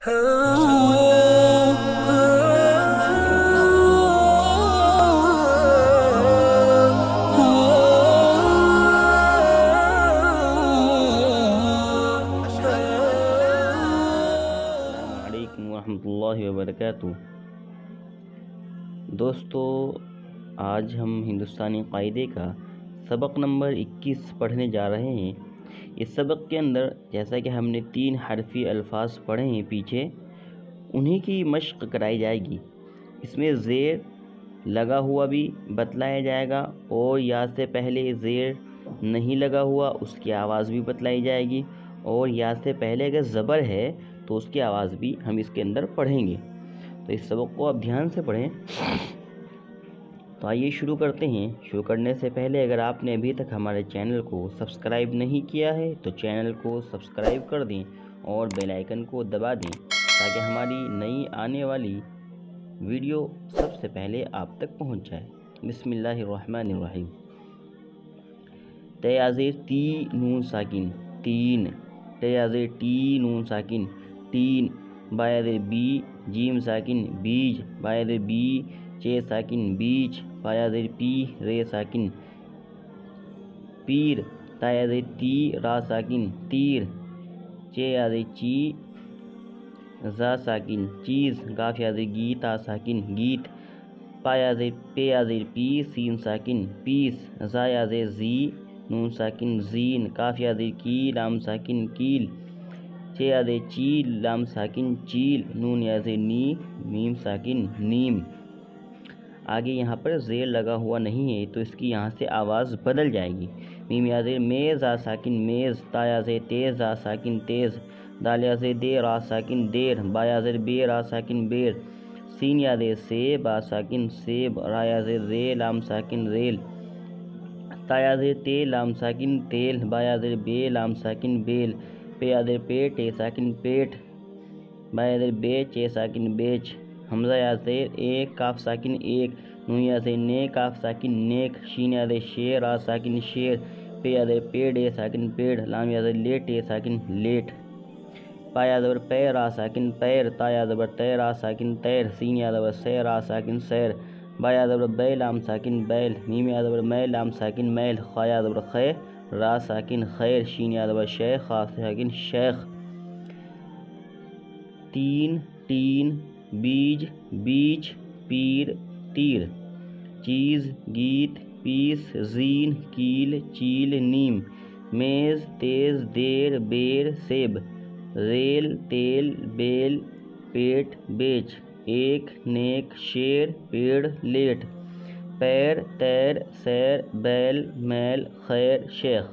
اللہ وبرکاتہ۔ دوستو، آج ہم ہندوستانی قاعدے کا سبق نمبر 21 پڑھنے جا رہے ہیں۔ اس سبق کے اندر جیسا کہ ہم نے 3 حرفی الفاظ پڑھے ہیں پیچھے، انہی کی مشق کرائی جائے گی۔ اس میں زیر لگا ہوا بھی بتلایا جائے گا، اور یا سے پہلے زیر نہیں لگا ہوا اس کی آواز بھی بتلائی جائے گی، اور یا سے پہلے اگر زبر ہے تو اس کی آواز بھی ہم اس کے اندر پڑھیں گے۔ تو اس سبق کو آپ دھیان سے پڑھیں۔ تو آئیے شروع کرتے ہیں۔ شروع کرنے سے پہلے اگر آپ نے ابھی تک ہمارے چینل کو سبسکرائب نہیں کیا ہے تو چینل کو سبسکرائب کر دیں اور بیل آئیکن کو دبا دیں، تاکہ ہماری نئی آنے والی ویڈیو سب سے پہلے آپ تک پہنچ جائے۔ بسم اللہ الرحمن الرحیم۔ تے زیر تی نون ساکن تین، تے زیر ٹی نون ساکن تین، با زیر بی جیم ساکن بیج، با زیر بی چے ساکن بیچ، با زیر پی رے ساکن پیر، تا زیر تی را ساکن تیر، چے زیر چی زا ساکن چیز، گاف زیر گی تا ساکن گیت، پا زیر پے زیر پی سین ساکن پیس، زا زیر زی نون ساکن زین، کاف زیر کی لام ساکن کیل، چے زیر چی لام ساکن چیل، نون زیر نی میم ساکن نیم۔ آگے یہاں پر زیر لگا ہوا نہیں ہے تو اس کی یہاں سے آواز بدل جائے گی۔ میم زیر میز آ ساکن میز، تا زیر تیز آ ساکن تیز، دال زیر دیر آ ساکن دیر، با زیر بیر آ ساکن بیر، سین زیر سیب آ ساکن سیب، را زیر ری لام ساکن ریل، تا زیر تے لام ساکن تیل، با زیر بے لام ساکن بیل، پے زیر پیٹ اے ساکن پیٹ، با زیر بے چے ساکن بیچ، حمزہ زیر ایک کاف ساکن ایک، نون زیر نے کاف ساکن نیک، شین زیر شیر آ ساکن شیر، پے زیر پیڑ اے ساکن پیڑ، لام زیر لیٹ اے ساکن لیٹ، پا زبر پیر آ ساکن پیر، تا زبر تیر آ ساکن تیر، سین زبر سیر آ ساکن سیر، با زبر بے لام ساکن بیل، میم زبر میں لام ساکن میل، خا زبر خے را ساکن خیر، شین زبر شیخ خا ساکن شیخ۔ تین تین، بیج بیچ، پیر تیر، چیز گیت پیس، زین کیل چیل نیم، میز تیز دیر بیر سیب، ریل تیل بیل پیٹ بیچ، ایک نیک شیر پیڑ لیٹ، پیر تیر سیر بیل میل خیر شیخ۔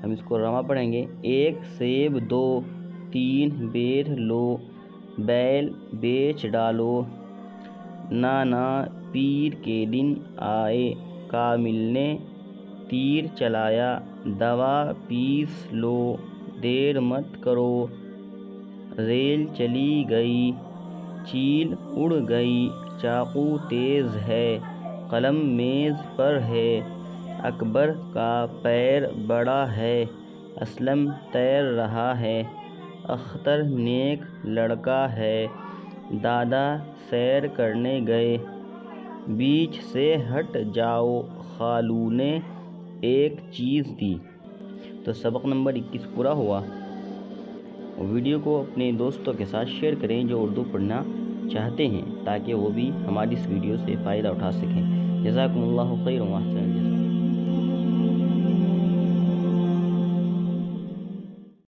ہم اس کو رواں پڑھیں گے۔ ایک سیب دو، تین بیر لو، بیل بیچ ڈالو، نانا پیر کے دن آئے، کامل نے تیر چلایا، دوا پیس لو، دیر مت کرو، ریل چلی گئی، چیل اڑ گئی، چاقو تیز ہے، قلم میز پر ہے، اکبر کا پیر بڑا ہے، اسلم تیر رہا ہے، اختر نیک لڑکا ہے، دادا سیر کرنے گئے، بیچ سے ہٹ جاؤ، خالو نے ایک چیز دی۔ تو سبق نمبر 21 پورا ہوا۔ ویڈیو کو اپنے دوستوں کے ساتھ شیئر کریں جو اردو پڑھنا چاہتے ہیں، تاکہ وہ بھی ہماری اس ویڈیو سے فائدہ اٹھا سکیں۔ جزاکم اللہ خیر و احسن الجزا۔